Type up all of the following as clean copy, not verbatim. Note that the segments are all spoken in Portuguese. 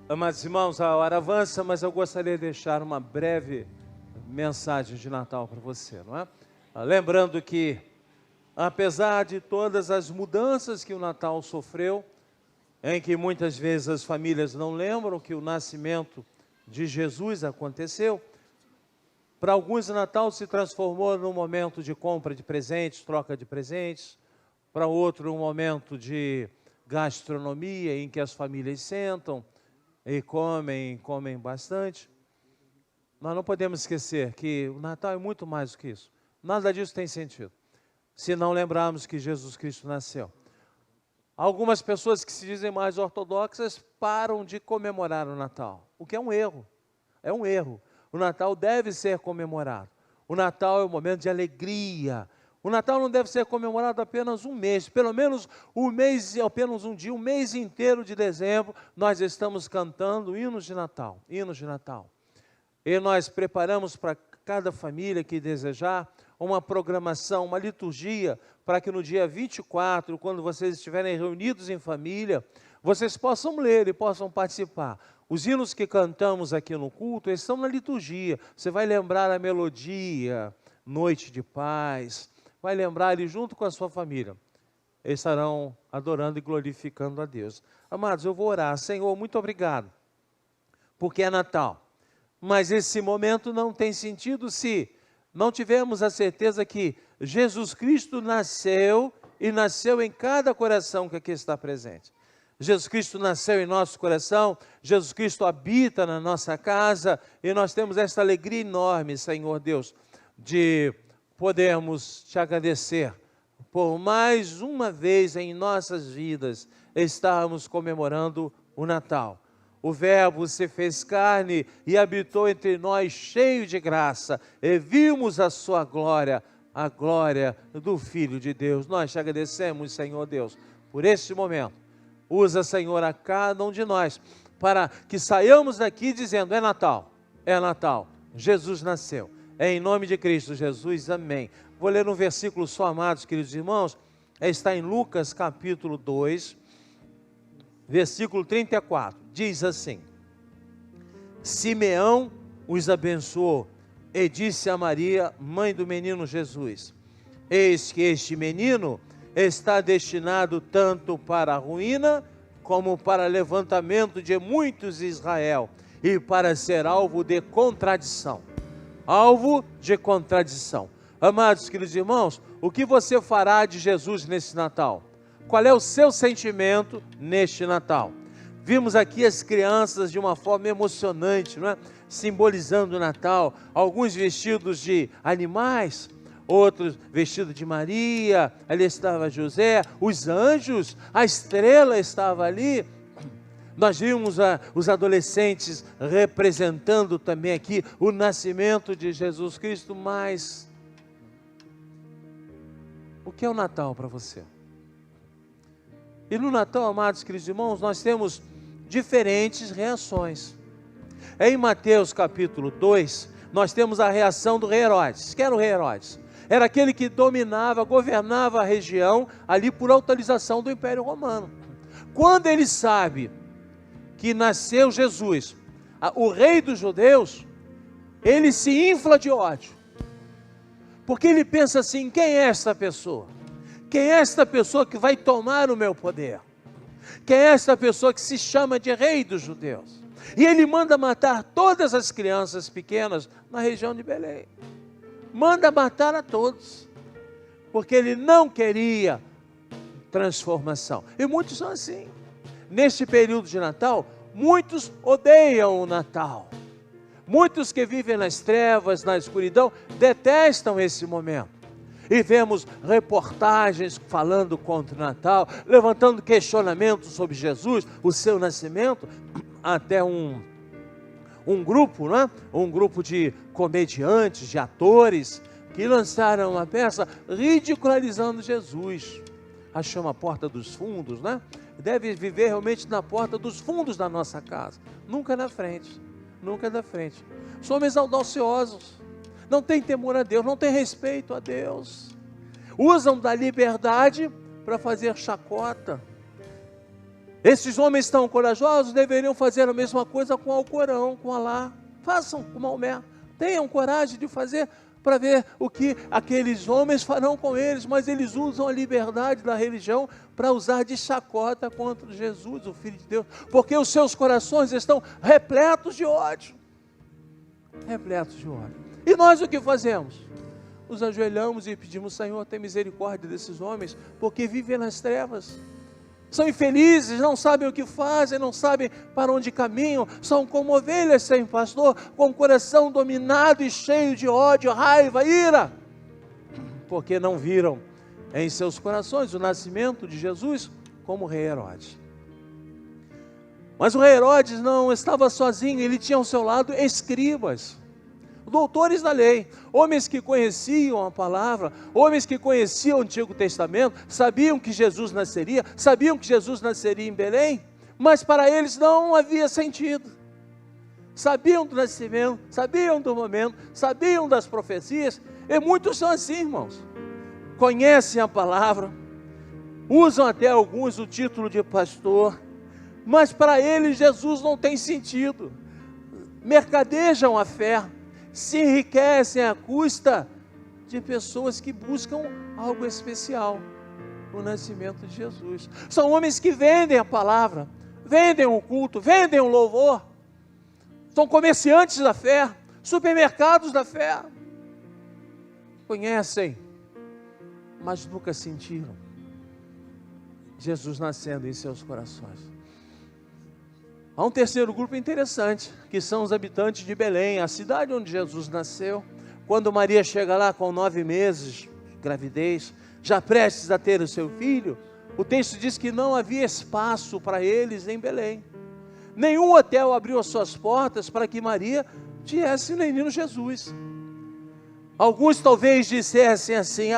Amados irmãos, a hora avança, mas eu gostaria de deixar uma breve mensagem de Natal para você, não é? Lembrando que, apesar de todas as mudanças que o Natal sofreu, em que muitas vezes as famílias não lembram que o nascimento de Jesus aconteceu, para alguns o Natal se transformou num momento de compra de presentes, troca de presentes, para outro um momento de gastronomia em que as famílias sentam e comem bastante. Nós não podemos esquecer que o Natal é muito mais do que isso. Nada disso tem sentido, se não lembrarmos que Jesus Cristo nasceu. Algumas pessoas que se dizem mais ortodoxas param de comemorar o Natal, o que é um erro. É um erro. O Natal deve ser comemorado. O Natal é um momento de alegria. O Natal não deve ser comemorado apenas um mês, pelo menos um mês, apenas um dia, um mês inteiro de dezembro, nós estamos cantando hinos de Natal, E nós preparamos para cada família que desejar uma programação, uma liturgia, para que no dia 24, quando vocês estiverem reunidos em família, vocês possam ler e possam participar. Os hinos que cantamos aqui no culto, eles estão na liturgia. Você vai lembrar a melodia, Noite de Paz, vai lembrar ele junto com a sua família. Eles estarão adorando e glorificando a Deus. Amados, eu vou orar. Senhor, muito obrigado, porque é Natal. Mas esse momento não tem sentido se não tivermos a certeza que Jesus Cristo nasceu e nasceu em cada coração que aqui está presente. Jesus Cristo nasceu em nosso coração, Jesus Cristo habita na nossa casa e nós temos esta alegria enorme, Senhor Deus, de podermos te agradecer por mais uma vez em nossas vidas estarmos comemorando o Natal. O Verbo se fez carne e habitou entre nós cheio de graça, e vimos a sua glória, a glória do Filho de Deus. Nós te agradecemos, Senhor Deus, por este momento. Usa, Senhor, a cada um de nós, para que saiamos daqui dizendo, é Natal, Jesus nasceu. Em nome de Cristo Jesus, amém. Vou ler um versículo só, amados, queridos irmãos, está em Lucas capítulo 2, versículo 34, diz assim: Simeão os abençoou e disse a Maria, mãe do menino Jesus, eis que este menino está destinado tanto para a ruína, como para levantamento de muitos em Israel, e para ser alvo de contradição. Alvo de contradição. Amados queridos irmãos, o que você fará de Jesus nesse Natal? Qual é o seu sentimento neste Natal? Vimos aqui as crianças de uma forma emocionante, não é? Simbolizando o Natal, alguns vestidos de animais, outros vestidos de Maria, ali estava José, os anjos, a estrela estava ali. Nós vimos os adolescentes representando também aqui o nascimento de Jesus Cristo, mas o que é o Natal para você? E no Natal, amados queridos irmãos, nós temos diferentes reações. Em Mateus capítulo 2, nós temos a reação do rei Herodes. Quem era o rei Herodes? Era aquele que dominava, governava a região, ali por autorização do Império Romano. Quando ele sabe que nasceu Jesus, o rei dos judeus, ele se infla de ódio. Porque ele pensa assim, quem é esta pessoa? Quem é esta pessoa que vai tomar o meu poder? Quem é esta pessoa que se chama de rei dos judeus? E ele manda matar todas as crianças pequenas na região de Belém. Manda matar a todos, porque ele não queria transformação. E muitos são assim. Neste período de Natal, muitos odeiam o Natal. Muitos que vivem nas trevas, na escuridão, detestam esse momento. E vemos reportagens falando contra o Natal, levantando questionamentos sobre Jesus, o seu nascimento, até um grupo, não é? Um grupo de comediantes, de atores, que lançaram uma peça ridicularizando Jesus. Achamos a porta dos fundos, né? Deve viver realmente na porta dos fundos da nossa casa, nunca na frente, nunca na frente. Somos audaciosos, não tem temor a Deus, não tem respeito a Deus. Usam da liberdade para fazer chacota. Esses homens tão corajosos deveriam fazer a mesma coisa com o Alcorão, com Alá. Façam com Maomé. Tenham coragem de fazer para ver o que aqueles homens farão com eles, mas eles usam a liberdade da religião para usar de chacota contra Jesus, o Filho de Deus, porque os seus corações estão repletos de ódio. Repletos de ódio. E nós o que fazemos? Nos ajoelhamos e pedimos: Senhor, tem misericórdia desses homens, porque vivem nas trevas. São infelizes, não sabem o que fazem, não sabem para onde caminham, são como ovelhas sem pastor, com o coração dominado e cheio de ódio, raiva, ira, porque não viram em seus corações o nascimento de Jesus como o rei Herodes. Mas o rei Herodes não estava sozinho, ele tinha ao seu lado escribas, doutores da lei, homens que conheciam a palavra, homens que conheciam o Antigo Testamento, sabiam que Jesus nasceria em Belém, mas para eles não havia sentido. Sabiam do nascimento, sabiam do momento, sabiam das profecias, e muitos são assim, irmãos. Conhecem a palavra, usam até alguns o título de pastor, mas para eles Jesus não tem sentido. Mercadejam a fé, se enriquecem à custa de pessoas que buscam algo especial, o nascimento de Jesus. São homens que vendem a palavra, vendem o culto, vendem o louvor. São comerciantes da fé, supermercados da fé. Conhecem, mas nunca sentiram Jesus nascendo em seus corações. Há um terceiro grupo interessante, que são os habitantes de Belém, a cidade onde Jesus nasceu. Quando Maria chega lá com 9 meses de gravidez, já prestes a ter o seu filho, o texto diz que não havia espaço para eles em Belém. Nenhum hotel abriu as suas portas para que Maria tivesse o menino Jesus. Alguns talvez dissessem assim: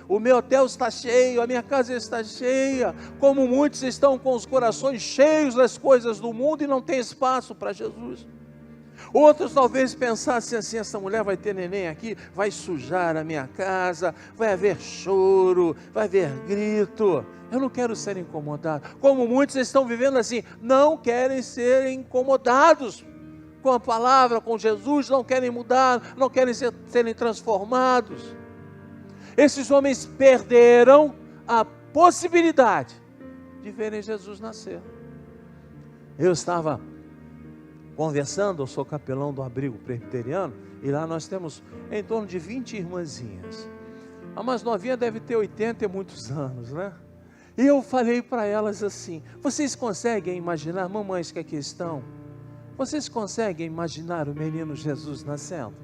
o meu hotel está cheio, a minha casa está cheia, como muitos estão com os corações cheios das coisas do mundo e não tem espaço para Jesus. Outros talvez pensassem assim: essa mulher vai ter neném aqui, vai sujar a minha casa, vai haver choro, vai haver grito, eu não quero ser incomodado. Como muitos estão vivendo assim, não querem ser incomodados com a palavra, com Jesus, não querem mudar, não querem serem transformados. Esses homens perderam a possibilidade de verem Jesus nascer. Eu estava conversando, eu sou capelão do abrigo presbiteriano, e lá nós temos em torno de 20 irmãzinhas. A mais novinha deve ter 80 e muitos anos, né? E eu falei para elas assim: vocês conseguem imaginar, mamães que aqui estão, vocês conseguem imaginar o menino Jesus nascendo?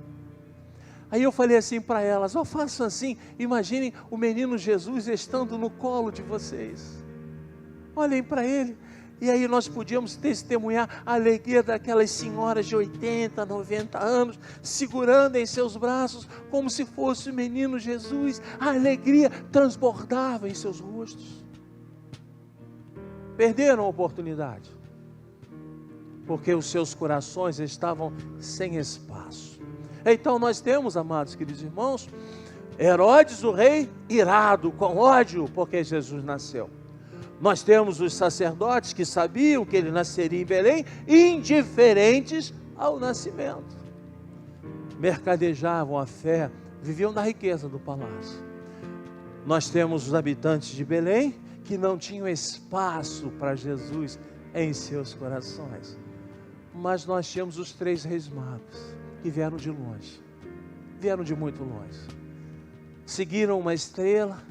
Aí eu falei assim para elas: façam assim, imaginem o menino Jesus estando no colo de vocês. Olhem para ele. E aí nós podíamos testemunhar a alegria daquelas senhoras de 80, 90 anos, segurando em seus braços, como se fosse o menino Jesus. A alegria transbordava em seus rostos. Perderam a oportunidade, porque os seus corações estavam sem espaço. Então nós temos, amados queridos irmãos, Herodes o rei irado, com ódio, porque Jesus nasceu. Nós temos os sacerdotes que sabiam que ele nasceria em Belém, indiferentes ao nascimento. Mercadejavam a fé, viviam da riqueza do palácio. Nós temos os habitantes de Belém, que não tinham espaço para Jesus em seus corações. Mas nós tínhamos os 3 reis magos, que vieram de longe, vieram de muito longe, seguiram uma estrela,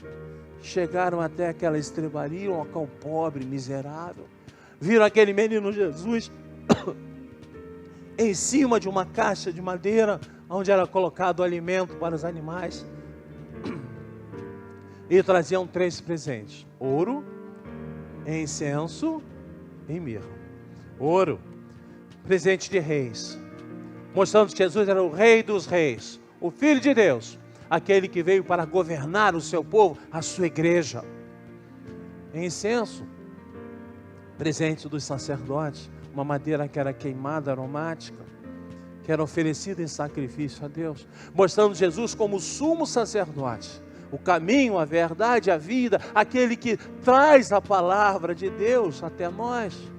chegaram até aquela estrebaria, um local pobre, miserável, viram aquele menino Jesus em cima de uma caixa de madeira, onde era colocado o alimento para os animais, e traziam 3 presentes: ouro, incenso e mirra. Ouro, presente de reis, mostrando que Jesus era o rei dos reis, o Filho de Deus, aquele que veio para governar o seu povo, a sua igreja. Incenso, presente dos sacerdotes, uma madeira que era queimada, aromática, que era oferecida em sacrifício a Deus, mostrando Jesus como o sumo sacerdote, o caminho, a verdade, a vida, aquele que traz a palavra de Deus até nós.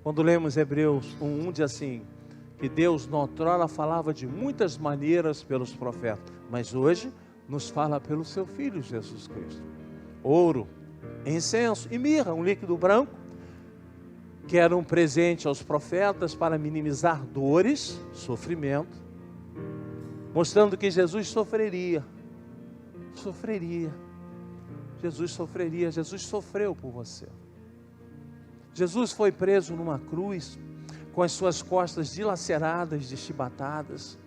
Quando lemos Hebreus 1:1 diz assim, que Deus noutrora falava de muitas maneiras pelos profetas, mas hoje nos fala pelo seu Filho Jesus Cristo. Ouro, incenso e mirra, um líquido branco, que era um presente aos profetas para minimizar dores, sofrimento, mostrando que Jesus sofreria. Jesus sofreria, Jesus sofreu por você. Jesus foi preso numa cruz, com as suas costas dilaceradas, chibatadas.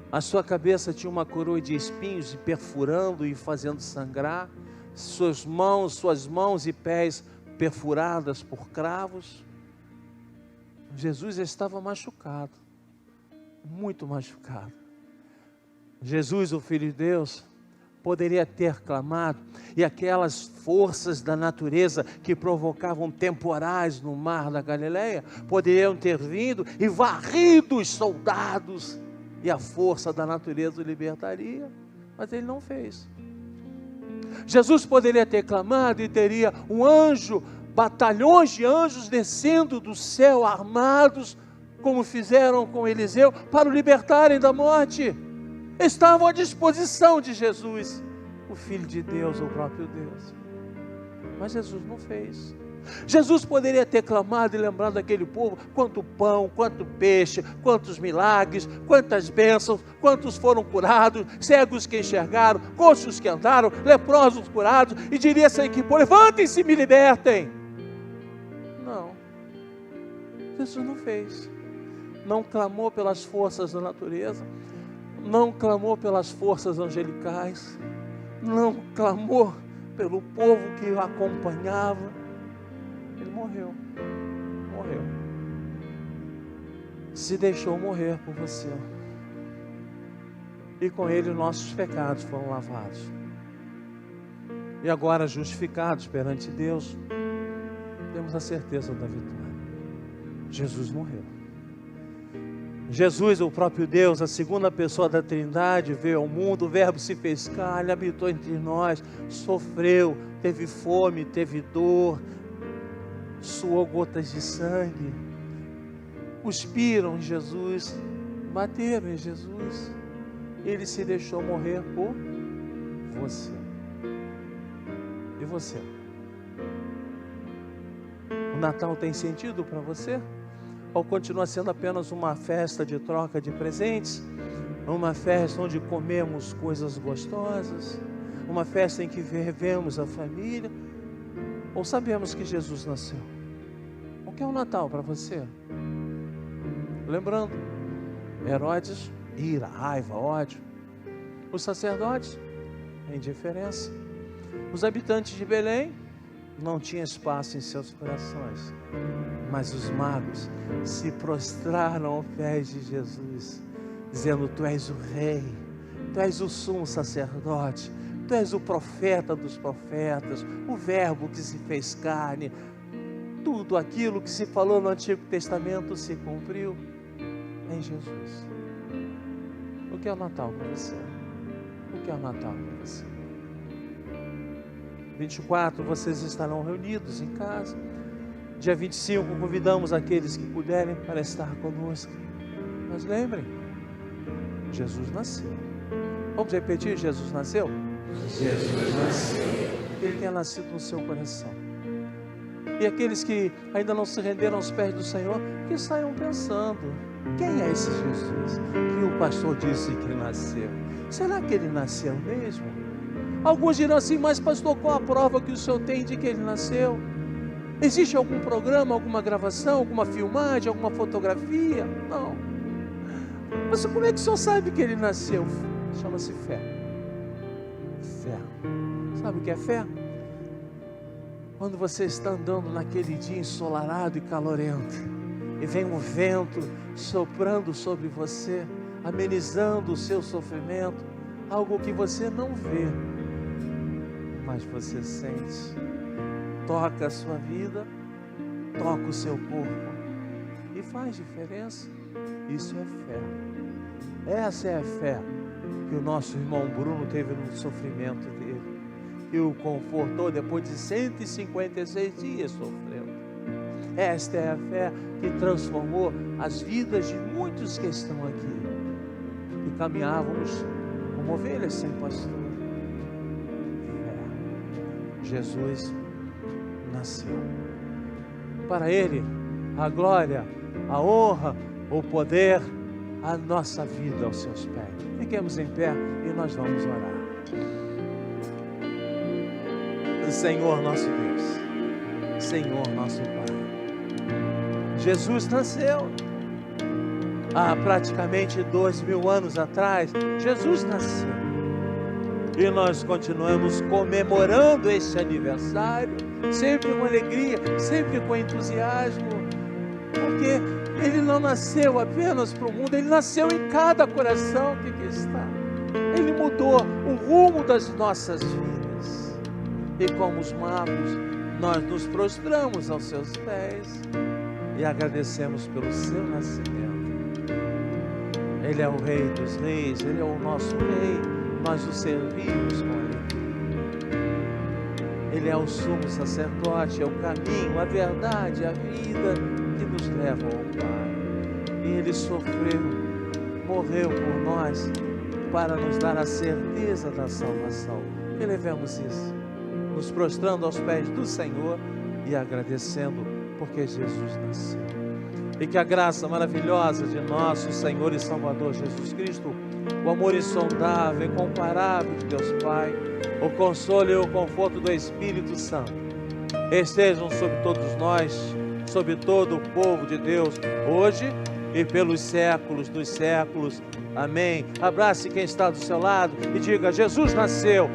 A sua cabeça tinha uma coroa de espinhos, perfurando e fazendo sangrar. Suas mãos e pés perfuradas por cravos. Jesus estava machucado, muito machucado. Jesus, o Filho de Deus, poderia ter clamado, e aquelas forças da natureza que provocavam temporais no mar da Galileia, poderiam ter vindo e varrido os soldados, e a força da natureza o libertaria, mas ele não fez. Jesus poderia ter clamado e teria um anjo, batalhões de anjos descendo do céu armados, como fizeram com Eliseu, para o libertarem da morte. Estavam à disposição de Jesus, o Filho de Deus, o próprio Deus. Mas Jesus não fez. Jesus poderia ter clamado e lembrado daquele povo, quanto pão, quanto peixe, quantos milagres, quantas bênçãos, quantos foram curados, cegos que enxergaram, coxos que andaram, leprosos curados, e diria assim que levantem-se e me libertem. Não, Jesus não fez. Não clamou pelas forças da natureza, não clamou pelas forças angelicais, não clamou pelo povo que o acompanhava. Ele morreu, se deixou morrer por você, e com ele nossos pecados foram lavados, e agora justificados perante Deus, temos a certeza da vitória. Jesus morreu. Jesus, o próprio Deus, a segunda pessoa da Trindade, veio ao mundo, o Verbo se fez carne, habitou entre nós, sofreu, teve fome, teve dor, suou gotas de sangue, cuspiram em Jesus, bateram em Jesus, ele se deixou morrer por você. E você? O Natal tem sentido para você? Ou continua sendo apenas uma festa de troca de presentes? Uma festa onde comemos coisas gostosas? Uma festa em que revemos a família? Ou sabemos que Jesus nasceu? O que é o Natal para você? Lembrando, Herodes, ira, raiva, ódio. Os sacerdotes, indiferença. Os habitantes de Belém, não tinha espaço em seus corações. Mas os magos se prostraram aos pés de Jesus, dizendo: Tu és o rei, Tu és o sumo sacerdote, Tu és o profeta dos profetas, o Verbo que se fez carne. Tudo aquilo que se falou no Antigo Testamento se cumpriu em Jesus. O que é o Natal para você? O que é o Natal para você? 24, vocês estarão reunidos em casa. Dia 25, convidamos aqueles que puderem para estar conosco. Mas lembrem, Jesus nasceu. Vamos repetir: Jesus nasceu? Jesus nasceu. Ele tenha nascido no seu coração. E aqueles que ainda não se renderam aos pés do Senhor, que saiam pensando: quem é esse Jesus que o pastor disse que nasceu? Será que ele nasceu mesmo? Alguns dirão assim: mas pastor, qual a prova que o senhor tem de que ele nasceu? Existe algum programa, alguma gravação, alguma filmagem, alguma fotografia? Não. Mas como é que o senhor sabe que ele nasceu? Chama-se fé. Fé. Sabe o que é fé? Quando você está andando naquele dia ensolarado e calorento, e vem um vento soprando sobre você, amenizando o seu sofrimento, algo que você não vê, mas você sente. Toca a sua vida, toca o seu corpo e faz diferença. Isso é fé. Essa é a fé que o nosso irmão Bruno teve no sofrimento dele e o confortou depois de 156 dias sofrendo. Esta é a fé que transformou as vidas de muitos que estão aqui e caminhávamos como ovelhas sem pastor. Jesus nasceu. Para Ele, a glória, a honra, o poder, a nossa vida aos seus pés. Fiquemos em pé e nós vamos orar. Senhor nosso Deus, Senhor nosso Pai, Jesus nasceu. Há praticamente 2000 anos atrás, Jesus nasceu. E nós continuamos comemorando este aniversário, sempre com alegria, sempre com entusiasmo, porque Ele não nasceu apenas para o mundo, Ele nasceu em cada coração que aqui está. Ele mudou o rumo das nossas vidas. E como os magos, nós nos prostramos aos seus pés e agradecemos pelo seu nascimento. Ele é o Rei dos Reis, Ele é o nosso Rei, nós o servimos com alegria. Ele é o sumo sacerdote, é o caminho, a verdade, a vida que nos leva ao Pai. E Ele sofreu, morreu por nós, para nos dar a certeza da salvação. Elevemos isso, nos prostrando aos pés do Senhor e agradecendo, porque Jesus nasceu. E que a graça maravilhosa de nosso Senhor e Salvador Jesus Cristo, o amor insondável, incomparável de Deus Pai, o consolo e o conforto do Espírito Santo, estejam sobre todos nós, sobre todo o povo de Deus, hoje e pelos séculos dos séculos. Amém. Abrace quem está do seu lado e diga: Jesus nasceu.